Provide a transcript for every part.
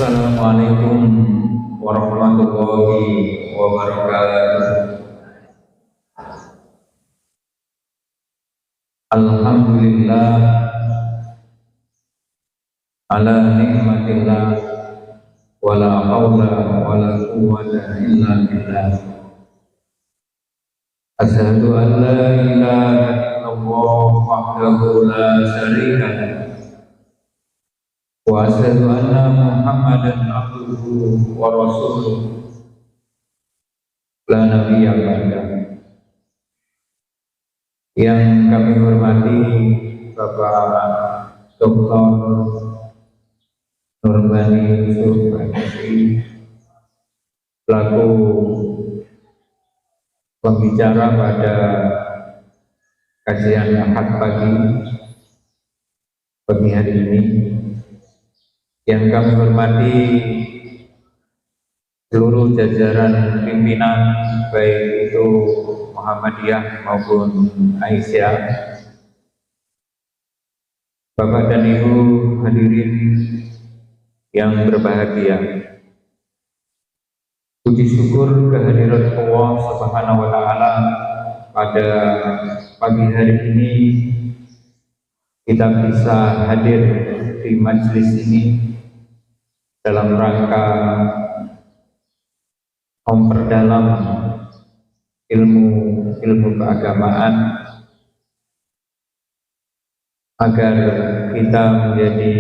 Assalamualaikum warahmatullahi wabarakatuh. Alhamdulillah ala nikmatillah wala haula wala quwwata illa billah. Asyhadu an la ilaha illallah wahdahu la syarika lah wa asyhadu anna Muhammadan abduhu wa rasuluh la nabiyya ba'dahu. Yang kami hormati Bapak Dr. Nurbani Yusuf MSI selaku pembicara pada kajian Ahad pagi hari ini. Yang kami hormati seluruh jajaran pimpinan baik itu Muhammadiyah maupun Aisyah, Bapak dan Ibu hadirin yang berbahagia. Puji syukur kehadiran Allah Subhanahu wa taala pada pagi hari ini kita bisa hadir di majelis ini dalam rangka memperdalam ilmu keagamaan agar kita menjadi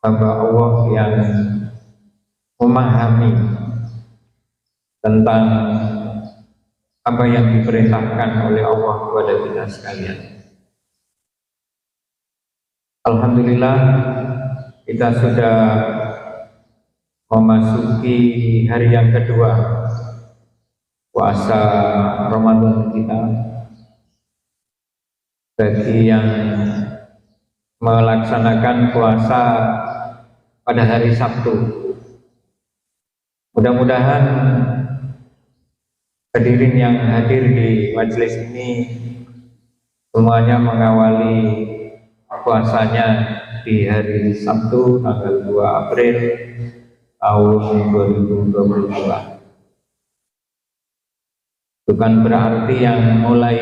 hamba Allah yang memahami tentang apa yang diperintahkan oleh Allah kepada kita sekalian. Alhamdulillah kita sudah memasuki hari yang kedua puasa Ramadan kita. Bagi yang melaksanakan puasa pada hari Sabtu, mudah-mudahan hadirin yang hadir di majelis ini semuanya mengawali puasanya di hari Sabtu tanggal 2 April tahun 2022. Bukan berarti yang mulai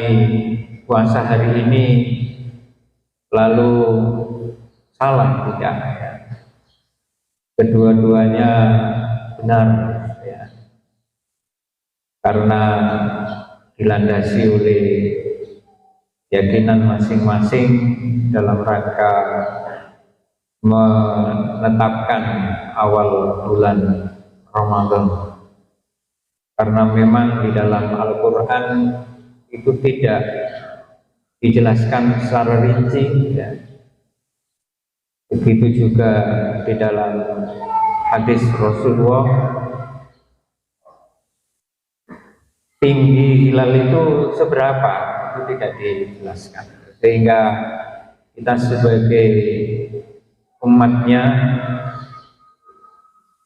puasa hari ini lalu salah, tidak ya. Kedua-duanya benar ya. Karena dilandasi oleh keyakinan masing-masing dalam rangka menetapkan awal bulan Ramadan. Karena memang di dalam Al-Quran itu tidak dijelaskan secara rinci ya. Begitu juga di dalam hadis Rasulullah, tinggi hilal itu seberapa itu tidak dijelaskan, sehingga kita sebagai umatnya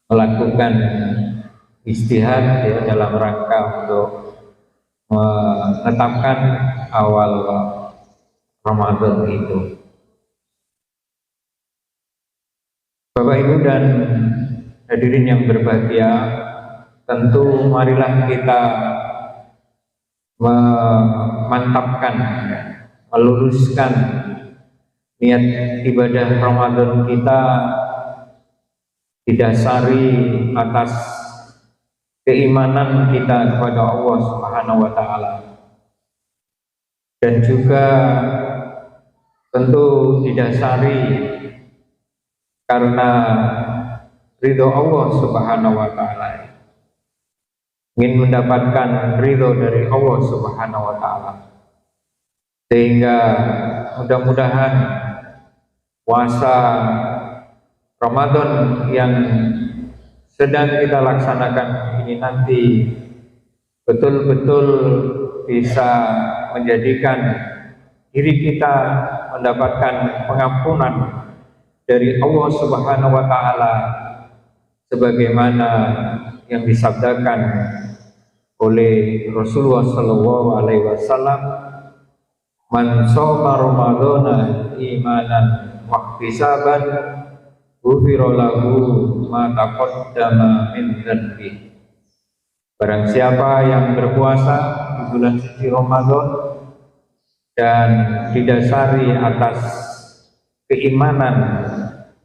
melakukan istihad ya, dalam rangka untuk menetapkan awal Ramadan itu. Bapak Ibu dan hadirin yang berbahagia, tentu marilah kita memantapkan, meluruskan niat ibadah Ramadan kita didasari atas keimanan kita kepada Allah Subhanahu wa taala, dan juga tentu didasari karena ridho Allah Subhanahu wa taala, ingin mendapatkan ridho dari Allah Subhanahu wa taala, sehingga mudah-mudahan puasa Ramadan yang sedang kita laksanakan ini nanti betul-betul bisa menjadikan diri kita mendapatkan pengampunan dari Allah Subhanahu wa taala sebagaimana yang disabdakan oleh Rasulullah sallallahu alaihi wasallam, man shoma ramadhana imanan wa ihtisaban ghufira lahu ma taqaddama min dzanbi. Barang siapa yang berpuasa di bulan suci Ramadan dan didasari atas keimanan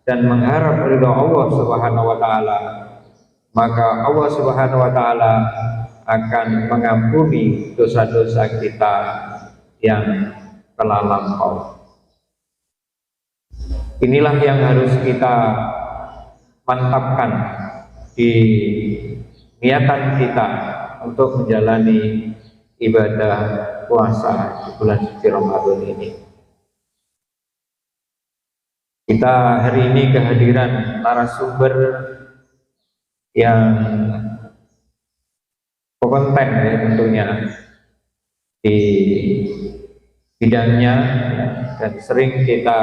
dan mengharap ridha Allah Subhanahu wa taala, maka Allah Subhanahu wa taala akan mengampuni dosa-dosa kita yang telah lampau. Inilah yang harus kita mantapkan di niatan kita untuk menjalani ibadah puasa di bulan suci Ramadan ini. Kita hari ini kehadiran narasumber yang kompeten ya tentunya di bidangnya, dan sering kita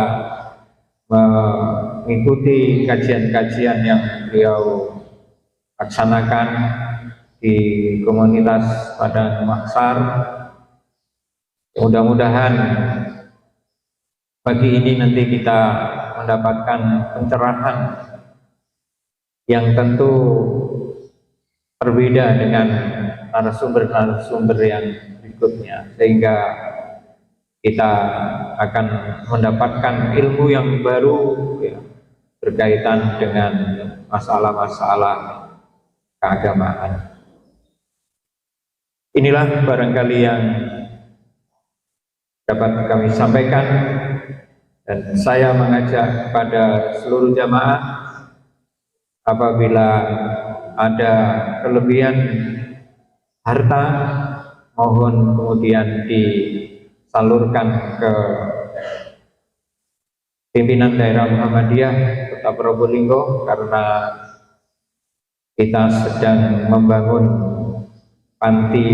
mengikuti kajian-kajian yang beliau laksanakan di komunitas Padang Maksar. Mudah-mudahan pagi ini nanti kita mendapatkan pencerahan yang tentu berbeda dengan narasumber-narasumber yang berikutnya, sehingga kita akan mendapatkan ilmu yang baru ya, berkaitan dengan masalah-masalah keagamaan. Inilah barangkali yang dapat kami sampaikan, dan saya mengajak kepada seluruh jamaah, apabila ada kelebihan harta, mohon kemudian disalurkan ke pimpinan daerah Muhammadiyah Kota Probolinggo, karena kita sedang membangun panti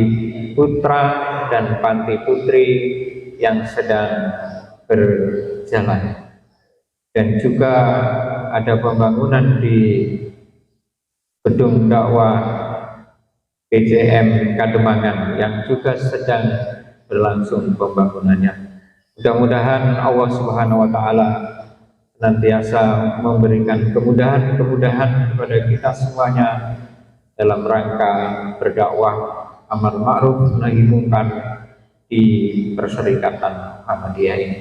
putra dan panti putri yang sedang berjalan, dan juga ada pembangunan di gedung dakwah PJM Kademangan yang juga sedang berlangsung pembangunannya. Mudah-mudahan Allah Subhanahu wa taala senantiasa memberikan kemudahan-kemudahan kepada kita semuanya dalam rangka berdakwah amar ma'ruf nahi munkar di Perserikatan Muhammadiyah ini.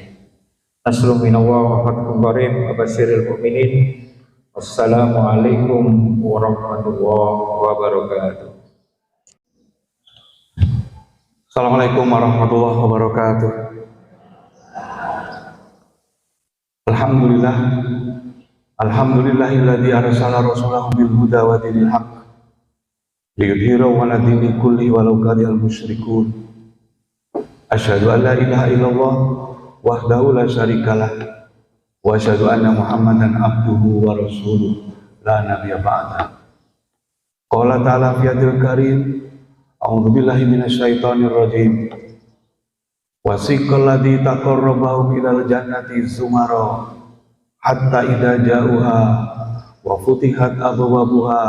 Nasrun minallah wa fathun qarib wa basyiril mu'minin. Wassalamualaikum warahmatullahi wabarakatuh. Assalamualaikum warahmatullahi wabarakatuh. Alhamdulillah, alhamdulillahilladzi arsala rasulahu bil huda wa dinil haqq liyudhhirahu 'ala dini kulli walau karihal musyrikun. Asyhadu an la ilaha illallah wahdahu la syarikalah wa asyhadu anna Muhammadan abduhu wa rasuluh la nabiyya ba'da. Qala ta'ala fi hadil karim, a'udzu billahi minasyaitonir rajim. Wasiqal ladzi taqarrabahu ilal jannati zumara hatta idza ja'uha wa futihat abwabuha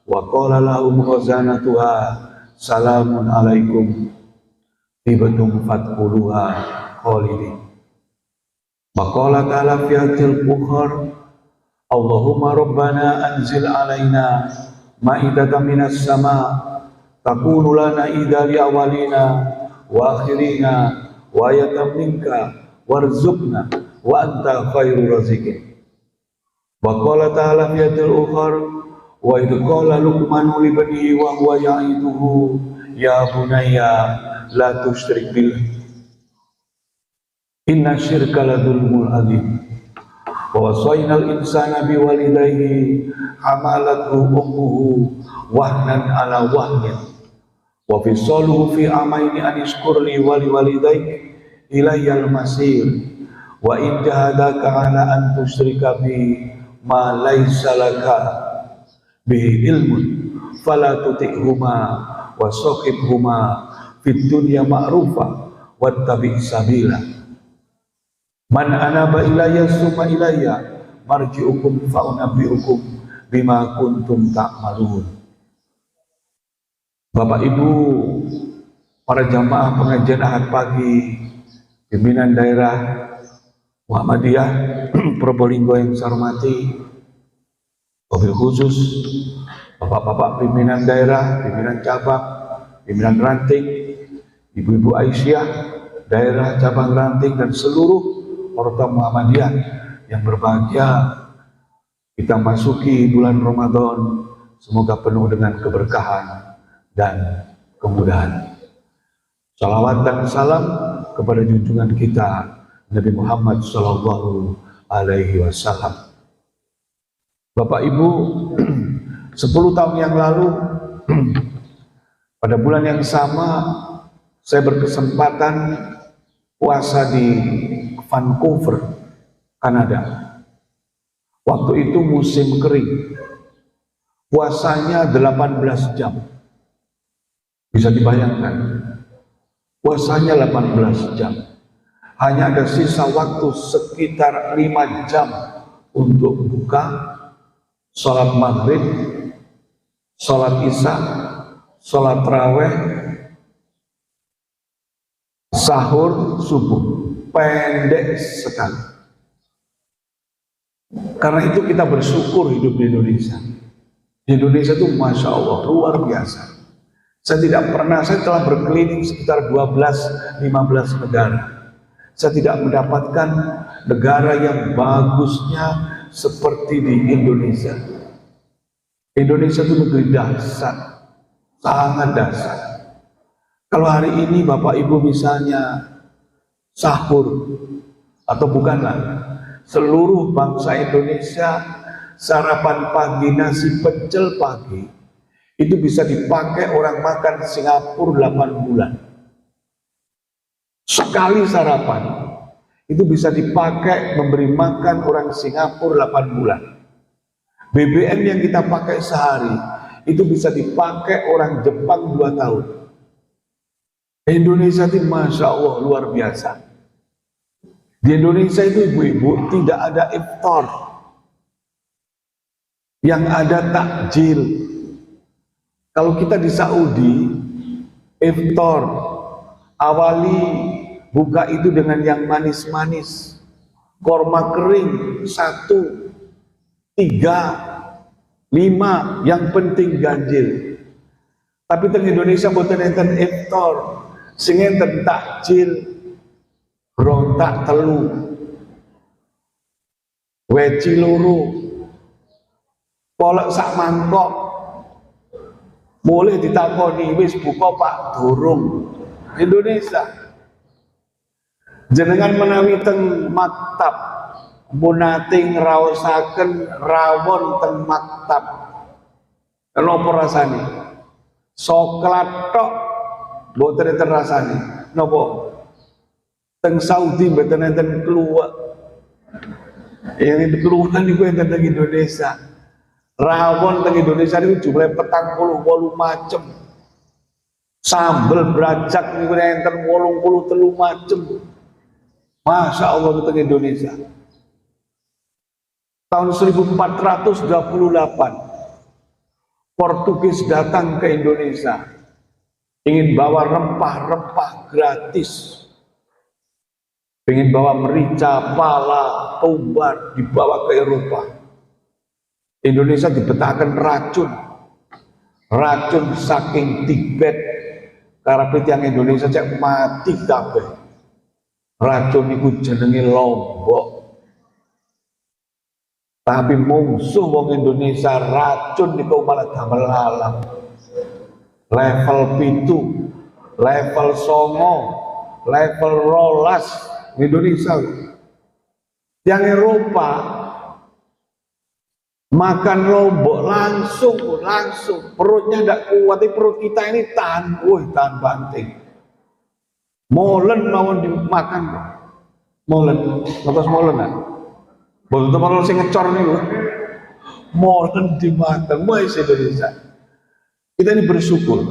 wa qala lahum khazanatuha salamun alaikum tibatum fadkhuluha khalidin. Wa qala ta'ala fi hadil ukhar, Allahumma rabbana anzil alaina ma'idatan minas sama takunu lana idza li awalina wa akhirina wa ayatan minka warzuqna wa anta khairur raziqin. Wa qala ta'ala fi ayatil ukhar, wa idh qala luqmanu li banihi wa huwa ya'iduhu ya bunayya la tusyrik billah inna syirka la dzulmun adzim. Wa wasainal insana biwalidayhi hamalathu ummuhu wahnan ala wahnin wa fisaluhu fi amaini an ishkurli wa liwalidayk ilayyal masir wa in jahadaka ala an tusyrika bi ma laysa laka bihi ilmun fala tuti'huma wa sahibhuma fid dunya ma'rufa wattabi' sabila man anaba ilayya summa ilayya marji'ukum fa unabbi'ukum bima kuntum ta'malun. Bapak Ibu, para jamaah pengajian Ahad pagi, pimpinan daerah Muhammadiyah Probolinggo yang saya hormati, Wabil khusus bapak-bapak pimpinan daerah, pimpinan cabang, pimpinan ranting, ibu-ibu Aisyah, daerah cabang ranting, dan seluruh Porta Muhammadiyah yang berbahagia. Kita masuki bulan Ramadan, semoga penuh dengan keberkahan dan kemudahan. Salawat dan salam kepada junjungan kita Nabi Muhammad Sallallahu Alaihi Wasallam. Bapak Ibu, 10 tahun yang lalu pada bulan yang sama saya berkesempatan puasa di Vancouver, Kanada. Waktu itu musim kering, puasanya 18 jam. Bisa dibayangkan, puasanya 18 jam. Hanya ada sisa waktu sekitar 5 jam untuk buka, sholat maghrib, sholat isya, sholat raweh, sahur, subuh. Pendek sekali. Karena itu kita bersyukur hidup di Indonesia. Di Indonesia itu Masya Allah luar biasa. Saya telah berkeliling sekitar 12-15 negara. Saya tidak mendapatkan negara yang bagusnya seperti di Indonesia. Indonesia itu negeri dasar, sangat dasar. Kalau hari ini Bapak Ibu misalnya sahur, atau bukanlah, seluruh bangsa Indonesia sarapan pagi nasi pecel pagi itu bisa dipakai orang makan Singapura 8 bulan. Sekali sarapan itu bisa dipakai memberi makan orang Singapura 8 bulan. BBM yang kita pakai sehari itu bisa dipakai orang Jepang 2 tahun. Indonesia itu Masya Allah luar biasa. Di Indonesia itu ibu-ibu tidak ada iftar, yang ada takjil. Kalau kita di Saudi, iftar awali buka itu dengan yang manis-manis, korma kering 1, 3, 5, yang penting ganjil. Tapi di Indonesia bukan enten iftar, sing enten takjil, rontak telu, weci loro, kolak sak mangkok, boleh ditakoni wis buka Pak durung. Indonesia jenengan menawi teng maktab munating raosaken rawon teng maktab, kenapa rasane coklat tok mboten enten rasane napa? Teng Saudi mboten enten keluar. Yang keluar niku enten teng Indonesia. Rawon teng Indonesia niku jumlahe 48 macem. Sambel brajak niku enten 83 macem. Masya Allah teng Indonesia. Tahun 1428 Portugis datang ke Indonesia, ingin bawa rempah-rempah gratis. Pengen bawa merica, pala, tobat, dibawa ke Eropa. Indonesia dibetakan racun. Racun saking Tibet. Karena yang Indonesia cek mati kabeh. Racun itu jenenge lombok. Tapi musuh wong Indonesia racun niku malah damel alam. Level 7, level 9, level 12 Indonesia. Yang Eropa makan lombok langsung perutnya tidak kuat, perut kita ini tahan banting. Molen mau dimakan, molen, lepas molen kan? Boleh teman sing ngecor nih, molen dimakan, mas Indonesia. Kita ini bersyukur.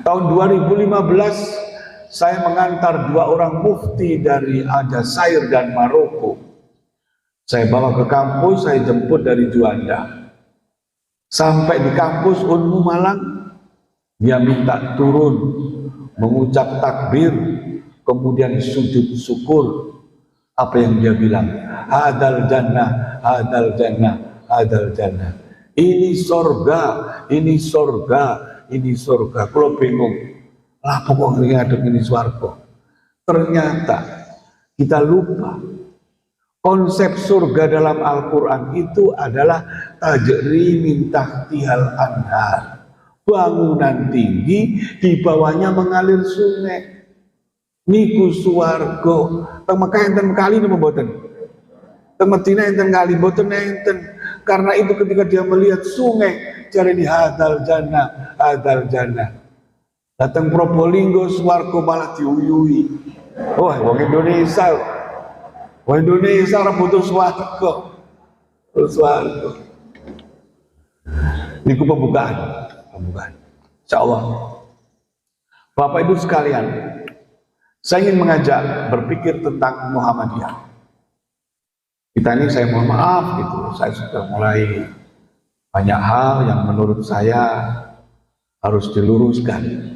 Tahun 2015 saya mengantar 2 orang mufti dari Aljazair dan Maroko. Saya bawa ke kampus, saya jemput dari Juanda. Sampai di kampus Unmu Malang, dia minta turun, mengucap takbir, kemudian sujud syukur Apa yang dia bilang? Hadal jannah, hadal jannah, hadal jannah. Ini sorga, ini sorga, ini sorga. Kalau bingung, lah pokoknya ngadep ini swarga. Ternyata kita lupa konsep surga dalam Al-Quran itu adalah tajri min tahtihal anhar, bangunan tinggi di bawahnya mengalir sungai. Niku swarga. Teng Mekah enten kali napa mboten? Teng Madinah enten kali mboten enten. Karena itu ketika dia melihat sungai, cari di hadal jannah, hadal jannah. Datang Probolinggo swarga malah diuyui. Wah, wong Indonesia. Wong Indonesia ora butuh swarga. Swarga. Niku pembukaan. Insyaallah. Bapak Ibu sekalian, saya ingin mengajak berpikir tentang Muhammadiyah. Kita ini, saya mohon maaf gitu, saya sudah mulai banyak hal yang menurut saya harus diluruskan.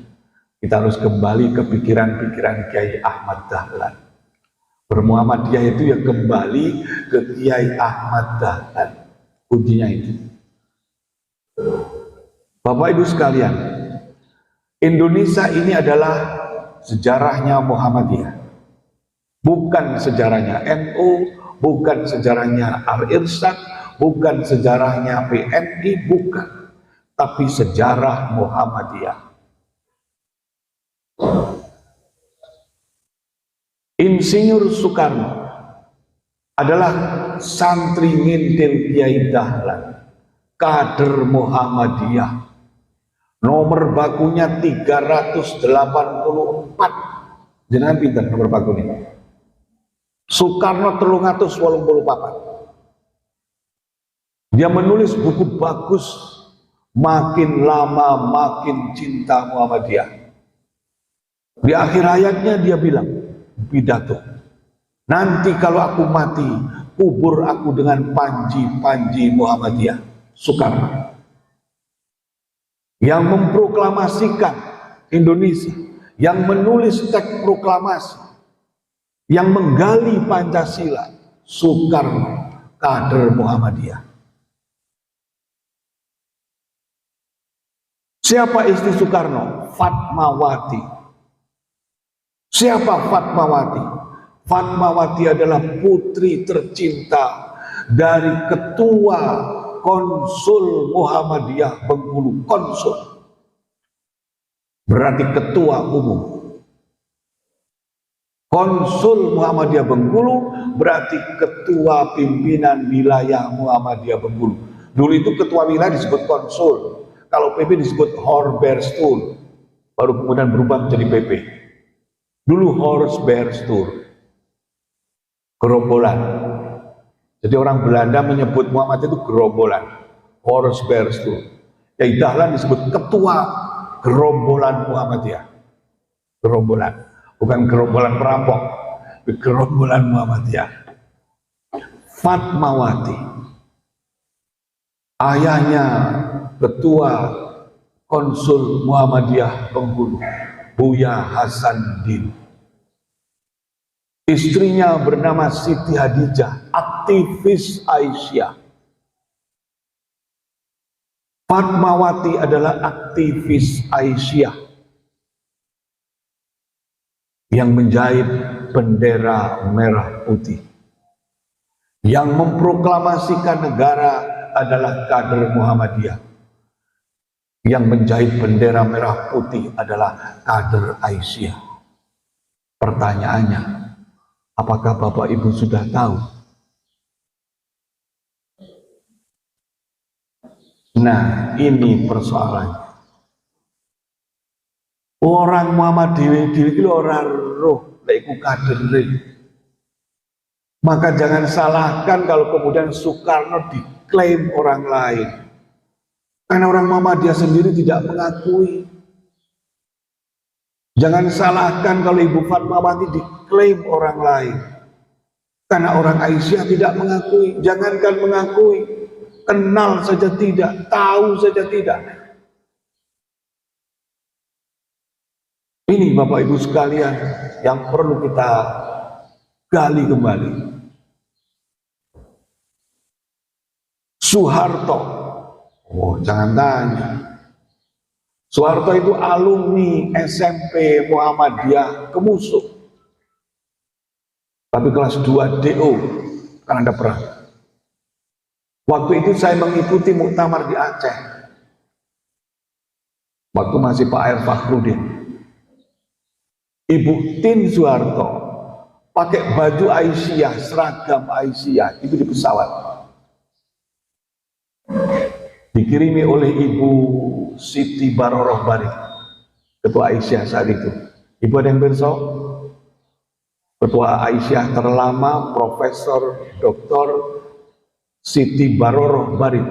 Kita harus kembali ke pikiran-pikiran Kiai Ahmad Dahlan. Bermuhammadiyah itu ya kembali ke Kiai Ahmad Dahlan. Kuncinya itu. Bapak Ibu sekalian, Indonesia ini adalah sejarahnya Muhammadiyah. Bukan sejarahnya NU, bukan sejarahnya Al-Irsyad, bukan sejarahnya PNI, bukan. Tapi sejarah Muhammadiyah. Insinyur Soekarno adalah santri ngintil Kiai Dahlan, kader Muhammadiyah. Nomor bakunya 384. Jenengan pinter nomor baku ini. Soekarno 384. Dia menulis buku bagus, makin lama makin cinta Muhammadiyah. Di akhir hayatnya dia bilang, pidato, nanti kalau aku mati, kubur aku dengan panji-panji Muhammadiyah. Soekarno yang memproklamasikan Indonesia, yang menulis teks proklamasi, yang menggali Pancasila, Soekarno, kader Muhammadiyah. Siapa istri Soekarno? Fatmawati. Siapa Fatmawati? Fatmawati adalah putri tercinta dari ketua Konsul Muhammadiyah Bengkulu. Konsul berarti ketua umum. Konsul Muhammadiyah Bengkulu berarti ketua pimpinan wilayah Muhammadiyah Bengkulu. Dulu itu ketua wilayah disebut konsul, kalau PP disebut Horberstur, baru kemudian berubah menjadi PP. Dulu Horberstur, gerombolan. Jadi orang Belanda menyebut Muhammad itu gerombolan, Horberstur. Kiai Dahlan disebut ketua gerombolan Muhammadiyah. Gerombolan, bukan gerombolan perampok, tapi gerombolan Muhammadiyah. Fatmawati, ayahnya ketua Konsul Muhammadiyah Bengkulu, Buya Hasanuddin. Istrinya bernama Siti Hadijah, aktivis Aisyah. Fatmawati adalah aktivis Aisyah yang menjahit bendera merah putih. Yang memproklamasikan negara adalah kader Muhammadiyah. Yang menjahit bendera merah putih adalah kader Aisyah. Pertanyaannya, apakah Bapak Ibu sudah tahu? Nah, ini persoalannya. Orang Muhammadiyah itu orang roh, laiku kader. Maka jangan salahkan kalau kemudian Soekarno diklaim orang lain. Karena orang Muhammadiyah sendiri tidak mengakui. Jangan salahkan kalau Ibu Fatmawati diklaim orang lain. Karena orang Aisyah tidak mengakui. Jangankan mengakui, kenal saja tidak, tahu saja tidak. Ini Bapak Ibu sekalian yang perlu kita gali kembali. Soeharto, oh jangan tanya. Soeharto itu alumni SMP Muhammadiyah Kemusuk. Tapi kelas 2 DO, kan ada perang. Waktu itu saya mengikuti muktamar di Aceh. Waktu masih Pak R. Fakhrudin. Ibu Tin Soeharto pakai baju Aisyah, seragam Aisyah, itu di pesawat. Dikirimi oleh Ibu Siti Baroroh Bari, Ketua Aisyah saat itu. Ibu ada yang bersok? Ketua Aisyah terlama, Profesor Dr. Siti Baroroh Bari.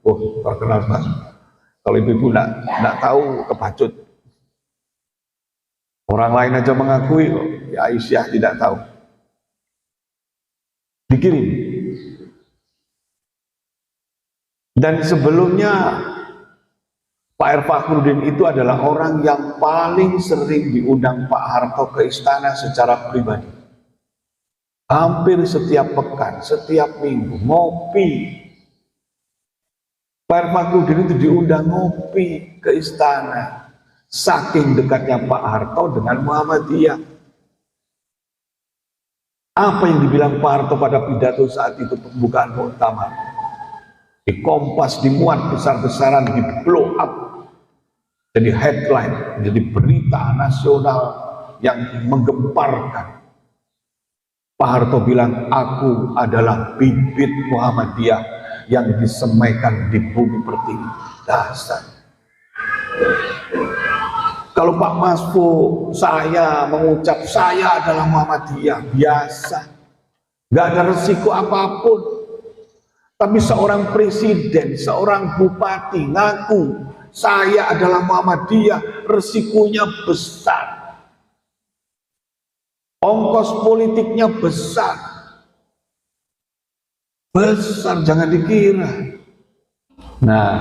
Oh, terkenal banget. Kalau ibu nggak tahu, kebacut. Orang lain aja mengakui, ya Aisyah tidak tahu. Dikirim. Dan sebelumnya Pak R. Fakhrudin itu adalah orang yang paling sering diundang Pak Harto ke istana secara pribadi. Hampir setiap pekan, setiap minggu, ngopi. Pak R. Fakhrudin itu diundang ngopi ke istana. Saking dekatnya Pak Harto dengan Muhammadiyah. Apa yang dibilang Pak Harto pada pidato saat itu pembukaan muktamar? Di Kompas dimuat besar-besaran, di blow up. Jadi headline, jadi berita nasional yang menggemparkan. Pak Harto bilang, aku adalah bibit Muhammadiyah yang disemaikan di bumi pertiwi. Dasar. Kalau Pak Masfu, saya mengucap saya adalah Muhammadiyah, biasa. Gak ada resiko apapun. Tapi seorang presiden, seorang bupati ngaku saya adalah Muhammadiyah, resikonya besar. Ongkos politiknya besar. Besar, jangan dikira. Nah,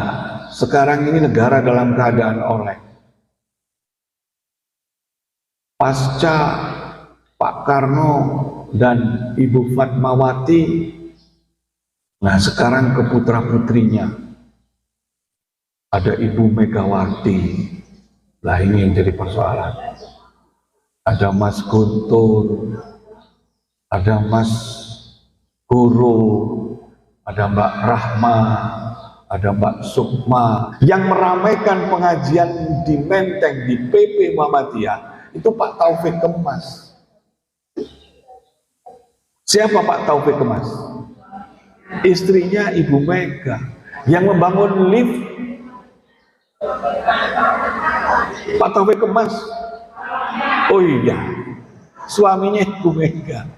sekarang ini negara dalam keadaan oleng. Pasca Pak Karno dan Ibu Fatmawati, nah sekarang ke putra-putrinya ada Ibu Megawati. Lah ini yang jadi persoalan. Ada Mas Guntur, ada Mas Guru, ada Mbak Rahma, ada Mbak Sukma. Yang meramaikan pengajian di Menteng di PP Muhammadiyah itu Pak Taufik Kemas. Siapa Pak Taufik Kemas? Istrinya Ibu Mega yang membangun lift. Pak Taufik Kemas, oh iya, suaminya Ibu Mega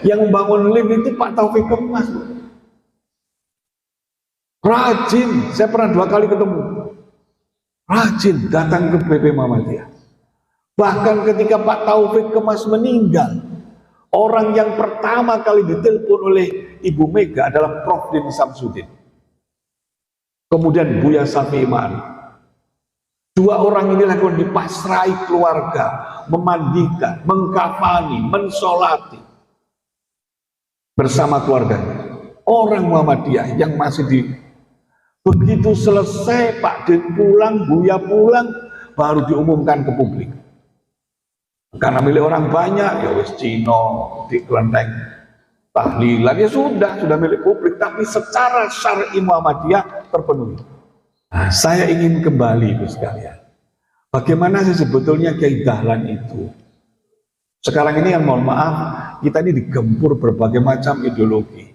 yang membangun lift itu Pak Taufik Kemas. Rajin, saya pernah 2 kali ketemu. Rajin datang ke PP Muhammadiyah. Bahkan ketika Pak Taufik Kemas meninggal, orang yang pertama kali ditelepon oleh Ibu Mega adalah Prof. Din Samsudin. Kemudian Buya Shafi'i Ma'arif. 2 orang ini lakukan dipasrai keluarga, memandikan, mengkafani, mensolati bersama keluarganya. Orang Muhammadiyah yang masih di begitu selesai Pak Din pulang, Buya pulang, baru diumumkan ke publik. Karena milik orang banyak, ya wis Cino, di kelenteng tahlilan, ya sudah milik publik, tapi secara syar'i Muhammadiyah terpenuhi. Nah, saya ingin kembali Ibu sekalian. Bagaimana sih sebetulnya Kiai Dahlan itu? Sekarang ini yang mohon maaf, kita ini digempur berbagai macam ideologi.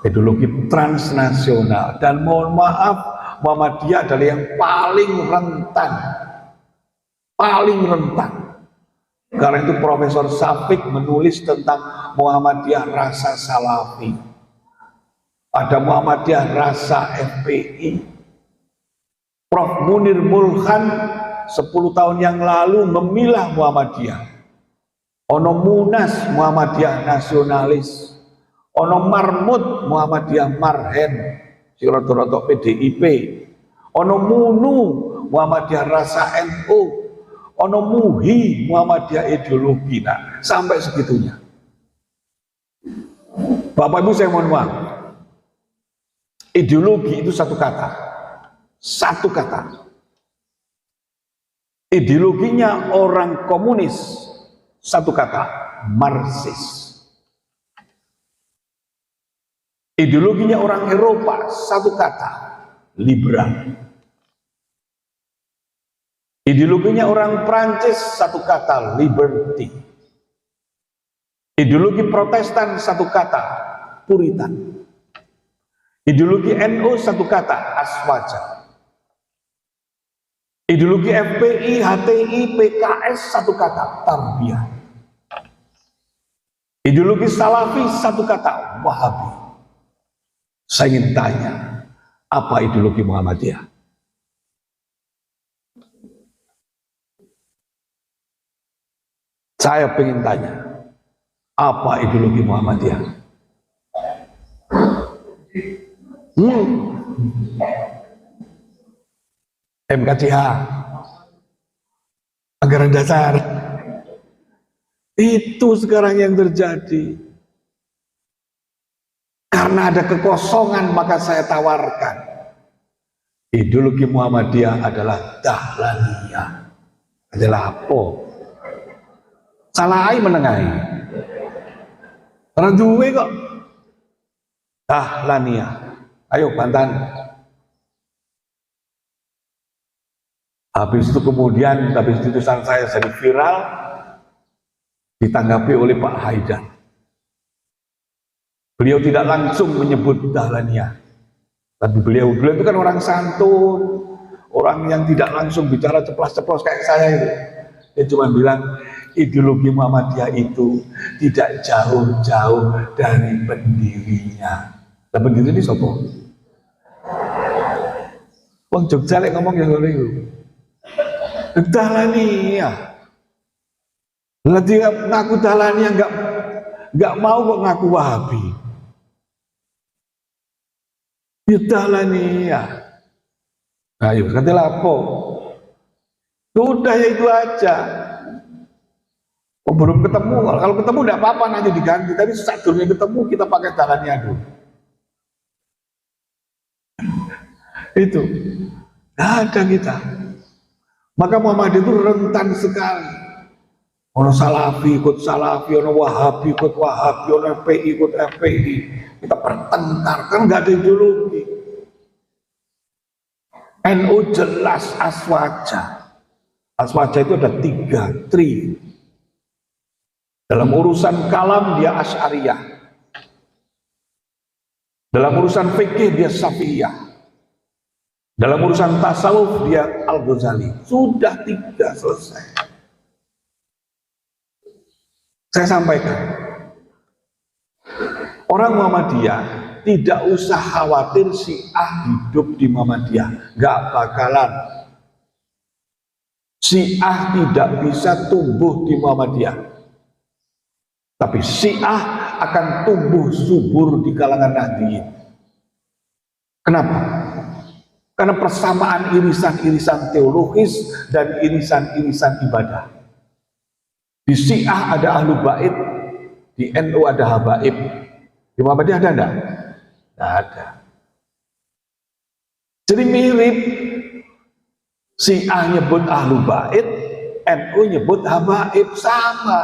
Ideologi transnasional, dan mohon maaf, Muhammadiyah adalah yang paling rentan. Karena itu Profesor Safik menulis tentang Muhammadiyah rasa Salafi, ada Muhammadiyah rasa FPI. Prof. Munir Mulkhan 10 tahun yang lalu memilah Muhammadiyah. Ono Munas Muhammadiyah nasionalis, ono Marmut Muhammadiyah Marhen, si roto-roto PDIP, ono Munu Muhammadiyah rasa NU, ono muhi Muhammadiyah ideologi, nah sampai segitunya. Bapak Ibu saya mohon maaf, ideologi itu satu kata. Ideologinya orang komunis satu kata, Marxis. Ideologinya orang Eropa satu kata, liberal. Ideologinya orang Prancis satu kata, liberty. Ideologi Protestan satu kata, Puritan. Ideologi NU satu kata, Aswaja. Ideologi FPI, HTI, PKS satu kata, Tarbiyah. Ideologi Salafi satu kata, Wahabi. Saya ingin tanya, apa ideologi Muhammadiyah? Saya ingin tanya, apa ideologi Muhammadiyah? MKCH, anggaran dasar. Itu sekarang yang terjadi. Karena ada kekosongan maka saya tawarkan. Ideologi Muhammadiyah adalah Dahlaniyah. Adalah apa? Salah ai menengahi. Orang duwe kok. Dahlaniyah. Ayo Bantan. Habis itu kemudian, habis tulisan saya jadi viral, ditanggapi oleh Pak Haidar. Beliau tidak langsung menyebut Dahlaniyah, tapi beliau itu kan orang santun, orang yang tidak langsung bicara ceplas-ceplos kayak saya itu. Dia cuma bilang ideologi Muhammadiyah itu tidak jauh-jauh dari pendirinya. Nah, pendiri ini siapa? Wong Jogja lek ngomong yang ngono iku. Dahlaniyah. Lah dia ngaku Dahlaniyah enggak mau kok ngaku Wahabi. Ya Dahlaniyah. Ayo, kata lapo. Sudah ya itu aja. Oh, belum ketemu. Kalau ketemu enggak apa-apa nanti diganti. Tapi saat dulunya ketemu kita pakai Dahlaniyah dulu. Itu. Nggak ada kita. Maka Muhammadiyah itu rentan sekali. Ono Salafi ikut Salafi, ono Wahabi ikut Wahabi, ono FPI ikut FPI. Kita bertengkar, kan nggak ada ideologi. NU jelas Aswaja. Aswaja itu ada 3, tri. Dalam urusan kalam dia Asy'ariyah. Dalam urusan fikih dia Syafi'iyah. Dalam urusan tasawuf dia Al-Ghazali. Sudah 3 selesai. Saya sampaikan, orang Muhammadiyah tidak usah khawatir Syiah hidup di Muhammadiyah. Gak bakalan. Syiah tidak bisa tumbuh di Muhammadiyah. Tapi Syiah akan tumbuh subur di kalangan Nahdliyin. Kenapa? Karena persamaan irisan-irisan teologis dan irisan-irisan ibadah. Di Syiah ada Ahlul Bait, di NU ada Habaib. Di Muhammadiyah ada enggak? Tidak ada. Jadi mirip. Syiah nyebut Ahlul Bait, NU nyebut Habaib, sama.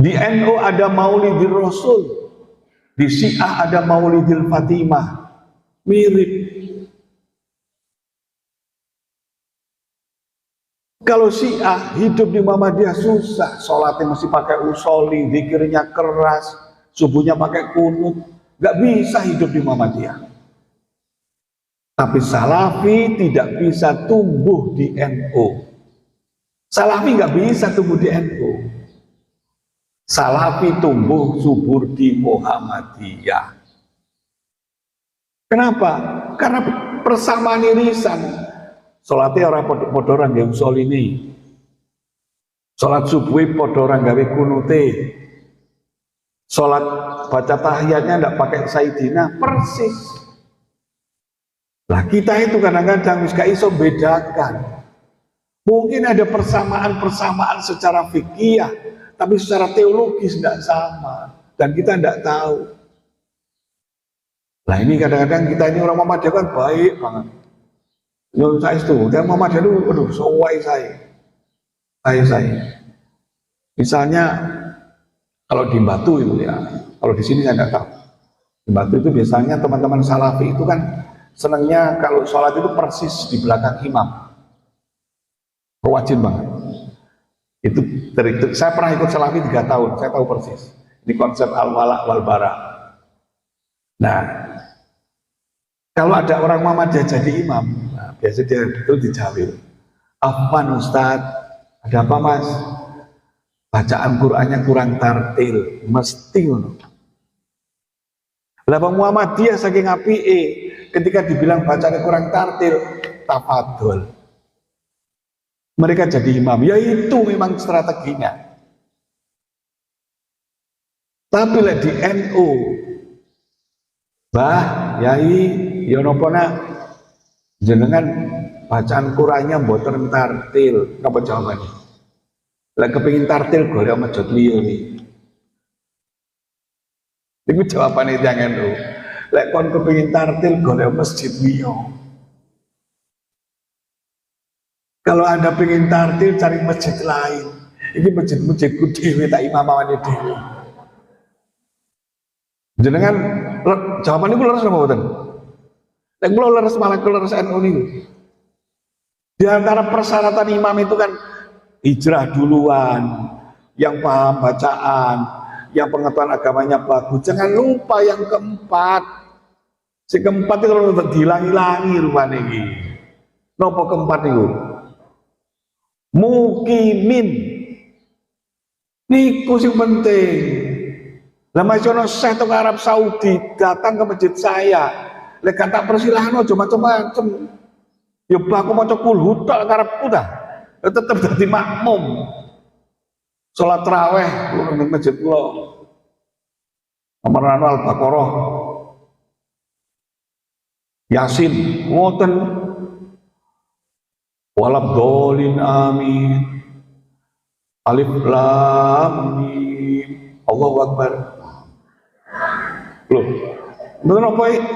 Di NU ada Maulidil Rasul, di Syiah ada Maulidil Fatimah. Mirip. Kalau Syiah hidup di Muhammadiyah susah, sholatnya mesti pakai usoli, zikirnya keras, subuhnya pakai kunut, nggak bisa hidup di Muhammadiyah. Tapi Salafi tidak bisa tumbuh di NU. Salafi nggak bisa tumbuh di NU. Salafi tumbuh subur di Muhammadiyah. Kenapa? Karena persamaan irisan. Sholatnya orang podo orang yang ini. Sholat subuh podo orang gawe kunute. Sholat baca tahiyatnya enggak pakai Sayyidina, persis. Lah kita itu kadang-kadang gak iso bedakan. Mungkin ada persamaan-persamaan secara fikih, tapi secara teologis tidak sama. Dan kita tidak tahu. Nah ini kadang-kadang kita ini orang Muhammadiyah kan baik banget. Menurut saya itu, dan Muhammadiyah itu, aduh, sewai saya. Misalnya, kalau di Batu itu ya, kalau di sini saya tidak tahu. Di Batu itu biasanya teman-teman Salafi itu kan senangnya kalau sholat itu persis di belakang imam. Wajib banget. Itu saya pernah ikut Salafi 3 tahun, saya tahu persis. Ini konsep al-wala wal bara. Nah, kalau ada orang Muhammadiyah jadi imam, nah, biasanya dia itu dijawil. Afwan Ustaz, ada apa Mas? Bacaan Qur'annya kurang tartil, mesti ngono. Lah Muhammadiyah saking apike, ketika dibilang bacaannya kurang tartil, tafadhol. Mereka jadi imam, ya itu memang strateginya. Tapi lah di NU, Mbah, Yai, Yonopona, jenengan bacaan Qur'annya mboten tartil, napa jawabannya? Lah kepengin tartil golek masjid liya iki. Iku jawabane tiyang NU. Lek kon kepengin tartil golek masjid liya. Kalau Anda pengen tartil cari masjid lain. Ini masjid-masjidku dhewe tak imamawane dhewe. Jenengan jawaban iku leres napa mboten? Lek kula leres malah leres NU niku. Di antara persyaratan imam itu kan hijrah duluan, yang paham bacaan, yang pengetahuan agamanya bagus. Jangan lupa yang keempat. Si keempat itu kalau dihilang-hilangi rupanya ini. Nopo keempat itu? Mukimin. Niku sing penting. Lah masono Syekh teng Arab Saudi datang ke masjid saya. Lek kata persilahkan aja macam-macam. Ya baku maca kulhu tok karepku ta. Tetep dadi makmum. Salat tarawih nang masjid kula. Nomor Al-Baqarah. Yasin ngoten. Walab dolin amin. Alif lam mim. Allahu Akbar. Loh, bener apa ini?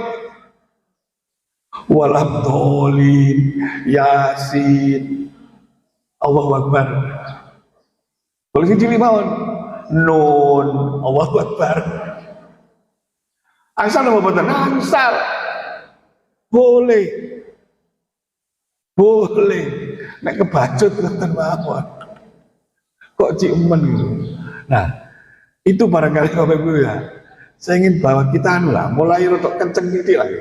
Walab dolin Yasin. Allahu Akbar. Kalau si cilik mawon nun Allahu Akbar. Angsal apa boten? Angsal. Boleh. Nek kebacut ngoten mawon. Kok ciumen gitu. Nah, itu barangkali Bapak Ibu ya. Saya ingin bawa kita lah, mulai rotok kenceng titik lagi.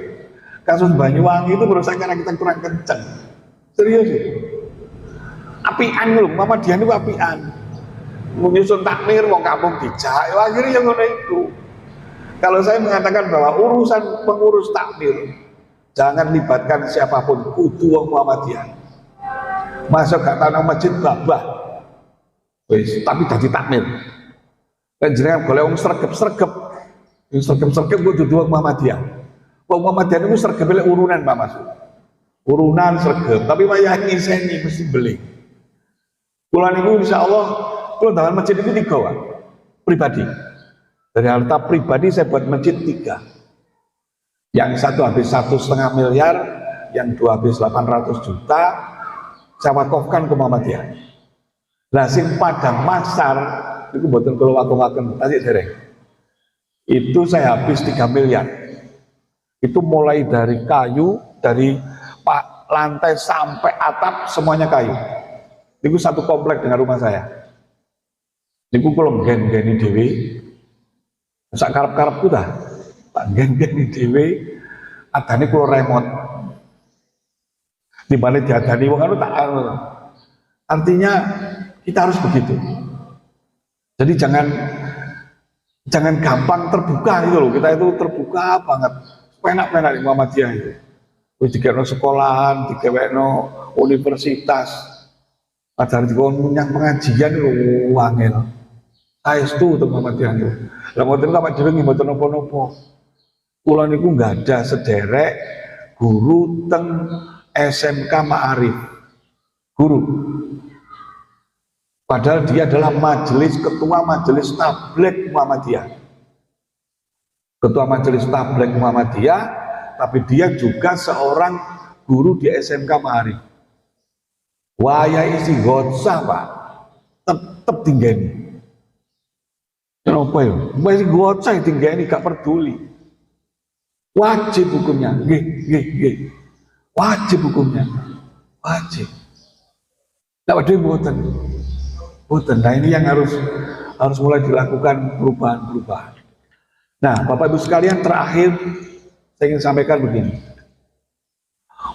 Kasus Banyuwangi itu menurut saya karena kita kurang kenceng. Serius itu. Apian lho, Muhammadiyah itu apian. Menyusun takmir, mau kampung dijak, akhirnya yang ngono itu. Kalau saya mengatakan bahwa urusan pengurus takmir, jangan libatkan siapapun, kudu wong Muhammadiyah. Masuk gak tanah masjid babah. Wis, tapi dadi takmir. Kan jenengan golek wong sregep-sregep. Wong sregep-sregep kudu duwe Muhammadiyah. Wong Muhammadiyah niku sregep lek urunan Pak Mas. Urunan sregep, tapi wayah ngiseni mesti beli. Kula niku insyaallah kula dalam masjid itu 3 Pak. Pribadi. Dari harta pribadi saya buat masjid 3. Yang satu habis 1,5 miliar, yang 2 habis 800 juta, saya wakafkan ke Muhammadiyah. Lah sing Padang Masar itu mboten kula wakungaken tadi dereng. Itu saya habis 3 miliar. Itu mulai dari kayu, dari lantai sampai atap semuanya kayu. Itu satu komplek dengan rumah saya. Niku kula nggen-ngeni dhewe. Sak karep-karepku ta. Tak nggen-ngeni dhewe. Adane kula remote. Di mana diadani wong anu tak artinya kita harus begitu. Jadi jangan gampang terbuka gitu loh. Kita itu terbuka banget. Penak-penak di Muhammadiyah itu. Wis dikene sekolahan, dikewekno universitas. Ajar dikon nyang pengajian lho wangel. Saestu untuk Muhammadiyah itu. Lah mboten kok dhewe mboten napa-napa. Kula niku enggak ada sederek guru teng SMK Ma'arif. Guru Padahal dia adalah ketua majelis tabligh Muhammadiyah. Ketua majelis tabligh Muhammadiyah, tapi dia juga seorang guru di SMK Mahari. Waya isi gosah Pak, tetep tinggani. Kenapa ya? Masih gocah tinggal ini gak peduli. Wajib hukumnya, nggih. Wajib hukumnya, wajib. Tidak ada buatan. Nah ini yang harus mulai dilakukan perubahan. Nah Bapak Ibu sekalian, terakhir saya ingin sampaikan begini.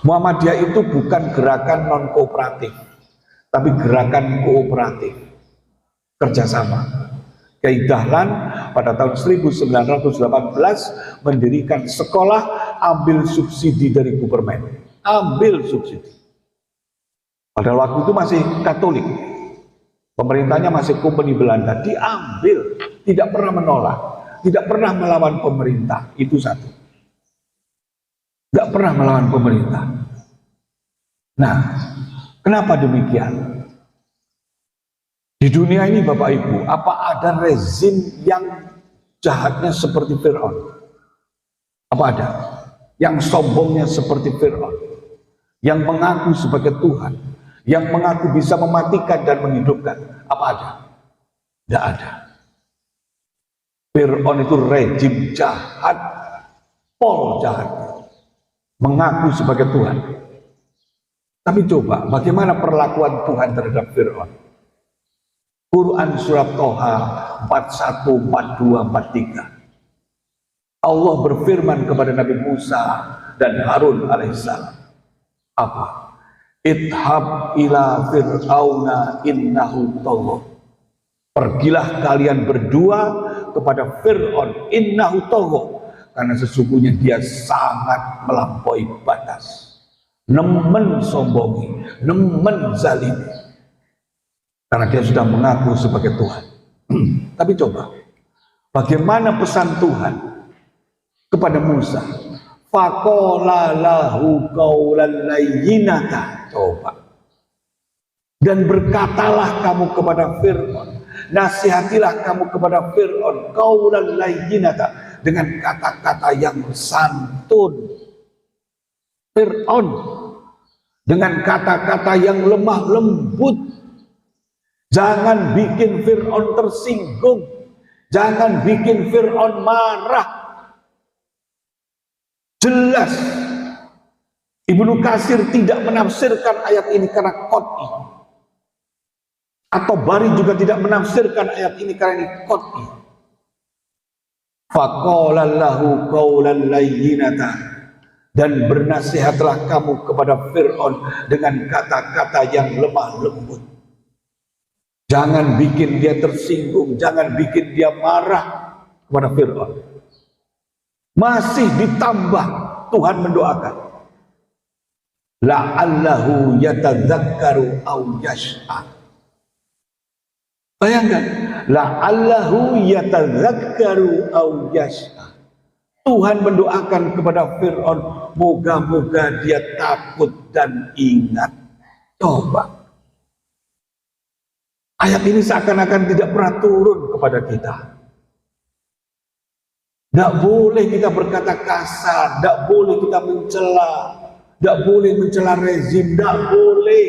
Muhammadiyah itu bukan gerakan non kooperatif, tapi gerakan kooperatif, kerjasama. Kiai Dahlan pada tahun 1918 mendirikan sekolah ambil subsidi dari government, ambil subsidi. Pada waktu itu masih Katolik, pemerintahnya masih Kompeni Belanda, diambil, tidak pernah menolak, tidak pernah melawan pemerintah, itu satu. Tidak pernah melawan pemerintah. Nah, kenapa demikian? Di dunia ini Bapak Ibu, apa ada rezim yang jahatnya seperti Fir'aun? Apa ada? Yang sombongnya seperti Fir'aun, yang mengaku sebagai Tuhan, yang mengaku bisa mematikan dan menghidupkan. Apa ada? Tidak ada. Fir'aun itu rejim jahat, pol jahat, mengaku sebagai Tuhan. Tapi coba, bagaimana perlakuan Tuhan terhadap Fir'aun? Quran surat Toha 41, 42, 43. Allah berfirman kepada Nabi Musa dan Harun alaihissalam. Apa? Idhab ila fir'auna innahu tagha. Pergilah kalian berdua kepada Fir'aun innahu tagha, karena sesungguhnya dia sangat melampaui batas, nemen sombongi, nemen zalimi. Karena dia sudah mengaku sebagai Tuhan. Tapi coba, bagaimana pesan Tuhan kepada Musa? Faqala lahu qaulan layyinata. Coba. Dan berkatalah kamu kepada Fir'aun, nasihatilah kamu kepada Fir'aun qaulan layyinata, dengan kata-kata yang santun. Fir'aun dengan kata-kata yang lemah lembut. Jangan bikin Fir'aun tersinggung, jangan bikin Fir'aun marah. Jelas Ibnu Katsir tidak menafsirkan ayat ini karena qot'i, atau Bari juga tidak menafsirkan ayat ini karena ini qot'i. Faqala lahu qaulan layyinata, dan bernasihatlah kamu kepada Fir'aun dengan kata-kata yang lemah lembut. Jangan bikin dia tersinggung, jangan bikin dia marah kepada Fir'aun. Masih ditambah Tuhan mendoakan, la'allahu yatadzakkaru aw yash'a. Bayangkan, la'allahu yatadzakkaru aw yash'a. Tuhan mendoakan kepada Fir'aun, moga-moga dia takut dan ingat. Coba. Ayat ini seakan-akan tidak pernah turun kepada kita. Tidak boleh kita berkata kasar, tidak boleh kita mencela, tidak boleh mencela rezim, tidak boleh.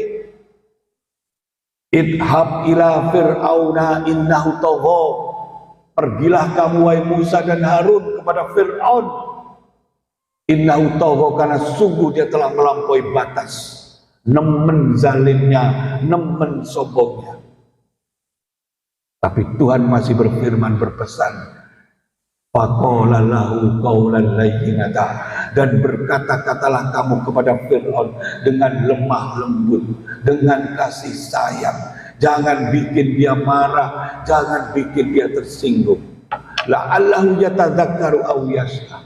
Idhab ila fir'auna innahu tagha. Pergilah kamu wahai Musa dan Harun kepada Fir'aun. Innahu tagha, karena sungguh dia telah melampaui batas. Nemen zalimnya, nemen sombongnya. Tapi Tuhan masih berfirman, berpesan, faqala lahu qaulan layyinata, dan berkata-katalah kamu kepada Fir'aun dengan lemah lembut, dengan kasih sayang. Jangan bikin dia marah, jangan bikin dia tersinggung. La'allahu yatadzakkaru aw yash'a.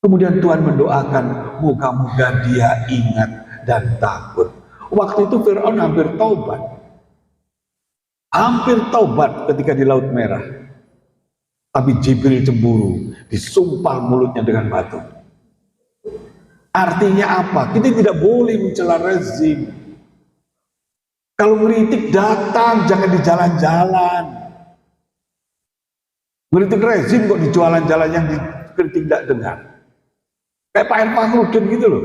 Kemudian Tuhan mendoakan, moga-moga dia ingat dan takut. Waktu itu Fir'aun hampir taubat. Hampir taubat ketika di Laut Merah. Tapi Jibril cemburu, disumpal mulutnya dengan batu. Artinya apa? Kita tidak boleh mencela rezim. Kalau ngeritik datang, jangan di jalan-jalan. Ngeritik rezim kok di jalan-jalan, yang dikritik tidak dengar. Kayak Pak Fakhrudin gitu loh.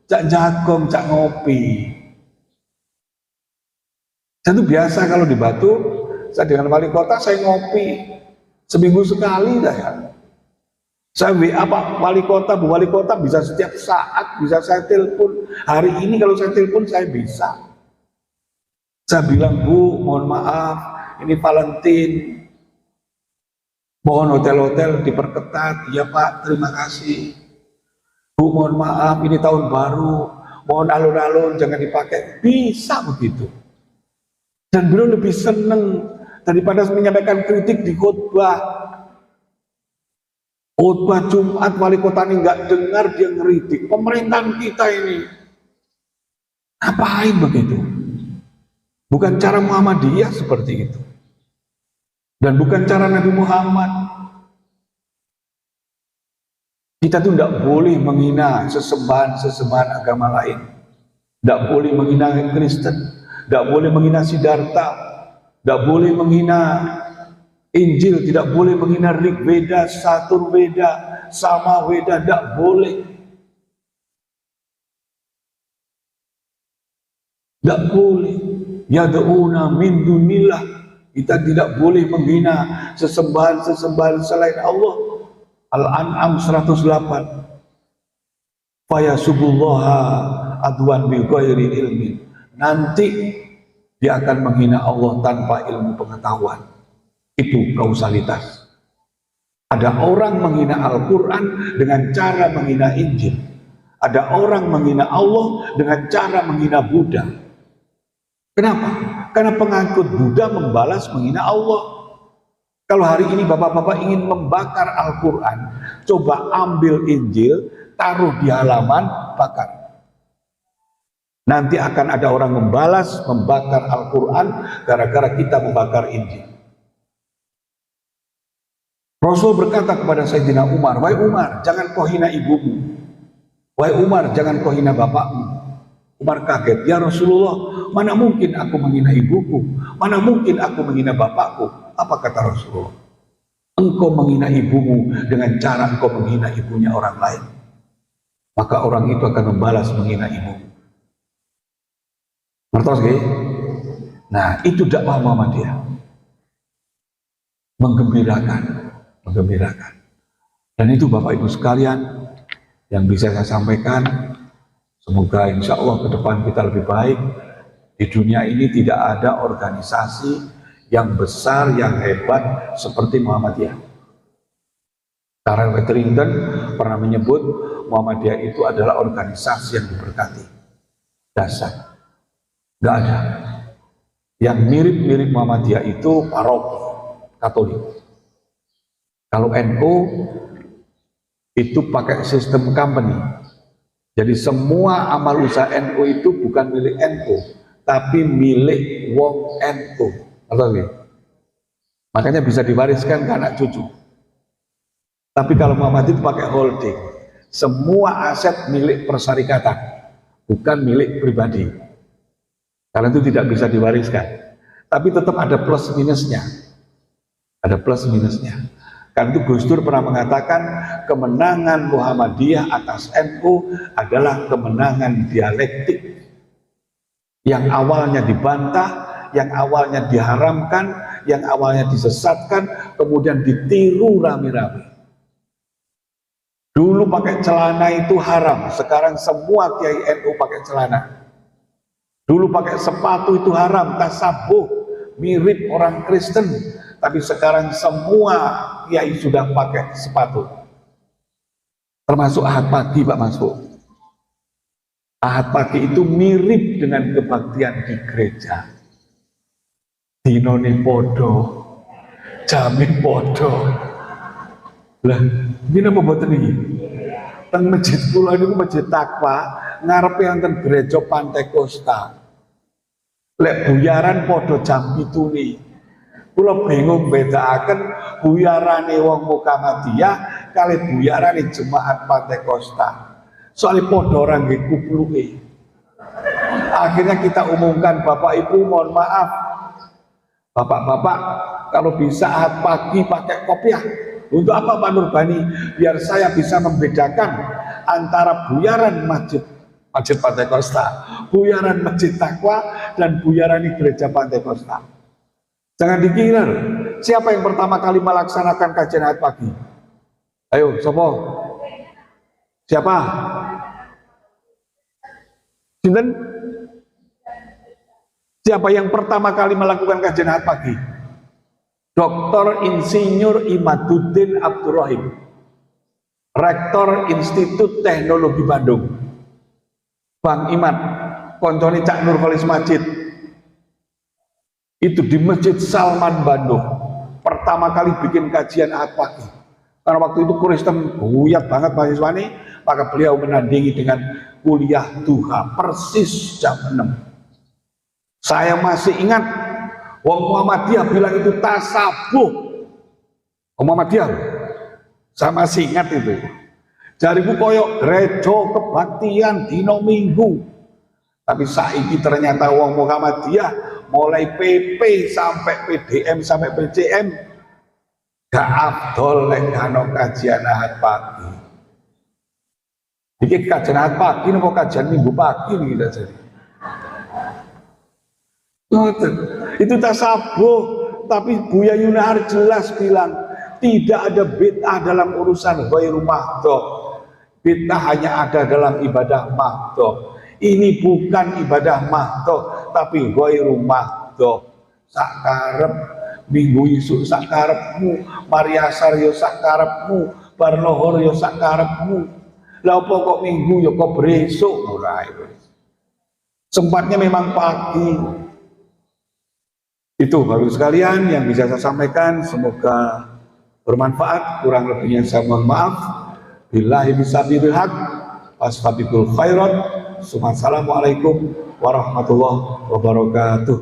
Cak jagong, cak ngopi. Saya tuh biasa kalau di Batu, saya dengan wali kota saya ngopi. Seminggu sekali saya. Saya WA Pak Wali Kota, Bu Wali Kota bisa setiap saat, bisa saya telepon. Hari ini kalau saya telepon saya bisa. Saya bilang, Bu, mohon maaf, ini Valentine. Mohon hotel-hotel diperketat. Ya Pak, terima kasih. Bu, mohon maaf, ini tahun baru. Mohon alun-alun jangan dipakai. Bisa begitu. Dan beliau lebih senang daripada menyampaikan kritik di khotbah. Khotbah Jumat wali kota ini nggak dengar, dia ngeritik pemerintahan kita ini. Ngapain begitu? Bukan cara Muhammadiyah seperti itu. Dan bukan cara Nabi Muhammad. Kita tuh tidak boleh menghina sesembahan agama lain. Tidak boleh menghina Kristen. Tidak boleh menghina Siddhartha. Tidak boleh menghina Injil, tidak boleh menghina Rig Veda, Satur Veda, Sama Veda, tidak boleh. Tidak boleh. Yad'una min dunillah. Kita tidak boleh menghina sesembahan selain Allah. Al-An'am 108. Fayasubullaha adwan bil ghairi ilmin. Nanti dia akan menghina Allah tanpa ilmu pengetahuan. Itu kausalitas. Ada orang menghina Al-Quran dengan cara menghina Injil. Ada orang menghina Allah dengan cara menghina Buddha. Kenapa? Karena pengangkut Buddha membalas menghina Allah. Kalau hari ini bapak-bapak ingin membakar Al-Quran, coba ambil Injil, taruh di halaman, bakar. Nanti akan ada orang membalas, membakar Al-Quran gara-gara kita membakar Injil. Rasul berkata kepada Sayyidina Umar, "Wahai Umar, jangan kau hina ibumu. Wahai Umar, jangan kau hina bapakmu." Umar kaget, "Ya Rasulullah, mana mungkin aku menghina ibuku? Mana mungkin aku menghina bapakku?" Apa kata Rasulullah? "Engkau menghina ibumu dengan cara engkau menghina ibunya orang lain. Maka orang itu akan membalas menghina ibumu." Ngertos gak? Nah, itu dakwah Muhammadiyah. Menggembirakan. Dan itu Bapak Ibu sekalian yang bisa saya sampaikan. Semoga insya Allah ke depan kita lebih baik. Di dunia ini tidak ada organisasi yang besar, yang hebat seperti Muhammadiyah. Karl Wetterington pernah menyebut Muhammadiyah itu adalah organisasi yang diberkati. Dasar. Gak ada. Yang mirip-mirip Muhammadiyah itu paroki Katolik. Kalau NU itu pakai sistem company. Jadi semua amal usaha NU itu bukan milik NU, tapi milik wong NU. Makanya bisa diwariskan ke anak cucu. Tapi kalau Muhammad itu pakai holding. Semua aset milik persyarikatan, bukan milik pribadi. Karena itu tidak bisa diwariskan. Tapi tetap ada plus minusnya. Ada plus minusnya. Karena itu Gus Dur pernah mengatakan kemenangan Muhammadiyah atas NU adalah kemenangan dialektik. Yang awalnya dibantah, yang awalnya diharamkan, yang awalnya disesatkan, kemudian ditiru rame-rame. Dulu pakai celana itu haram, sekarang semua kiai NU pakai celana. Dulu pakai sepatu itu haram, tasabuh, mirip orang Kristen. Tapi sekarang semua kiai sudah pakai sepatu. Termasuk Ahad Pagi, Pak Masuk. Ahad Pagi itu mirip dengan kebaktian di gereja. Dinone podo, jamin podo. Lah, ini apa buat ini? Teng masjid kula niku masjid Takwa, ngarepe wonten gereja Pantai Kosta. Lek buyaran podo jam 7 nih. Kula bingung bedakaken buyarane wong Muhammadiyah kali buyarane jemaat Pantai Kosta. Soale padha ora nggih kupluke. Akhirnya kita umumkan, Bapak Ibu mohon maaf, Bapak-bapak kalau bisa ahad pagi pakai kopiah. Untuk apa Pak Nurbani? Biar saya bisa membedakan antara buyaran masjid Pantai Kosta, buyaran Masjid Takwa, dan buyaran di gereja Pantai Kosta. Jangan dikira siapa yang pertama kali melaksanakan kajian ahad pagi. Ayo, sopo? Siapa? Sinten? Siapa yang pertama kali melakukan kajian ahad pagi? Dr. Insinyur Imaduddin Abdurrahim, Rektor Institut Teknologi Bandung. Bang Imad, konconi Cak Nurholis Majid, itu di Masjid Salman Bandung, pertama kali bikin kajian ahad pagi. Karena waktu itu Kristen buyat banget mahasiswa ini, maka beliau menandingi dengan kuliah duha persis jam 6. Saya masih ingat, wong Muhammadiyah bilang itu tasabuh. Wong Muhammadiyah, saya masih ingat itu. Jariku koyok gereja kebaktian dino Minggu. Tapi saiki ternyata wong Muhammadiyah mulai PP sampai PDM sampai PCM gak afdol lek kano kajian ahad pagi. Iki kajian ahad pagi nopo kajian Minggu pagi nih kita jadi. Itu tasabuh, tapi Buya Yunahar jelas bilang tidak ada bid'ah dalam urusan ghairu mahdhah. Bid'ah hanya ada dalam ibadah mahdhah. Ini bukan ibadah mahdhah, tapi ghairu mahdhah. Sakarep minggu isuk sakarepmu, Mariasar yo sakarepmu, Barlohor yo sakarepmu. Lah apa kok minggu yo kok besok ora itu. Sempatnya memang pagi. Itu baru sekalian yang bisa saya sampaikan, semoga bermanfaat. Kurang lebihnya saya mohon maaf. Billahi bisabilil haq, wasfabiqul khairat. Assalamualaikum warahmatullahi wabarakatuh.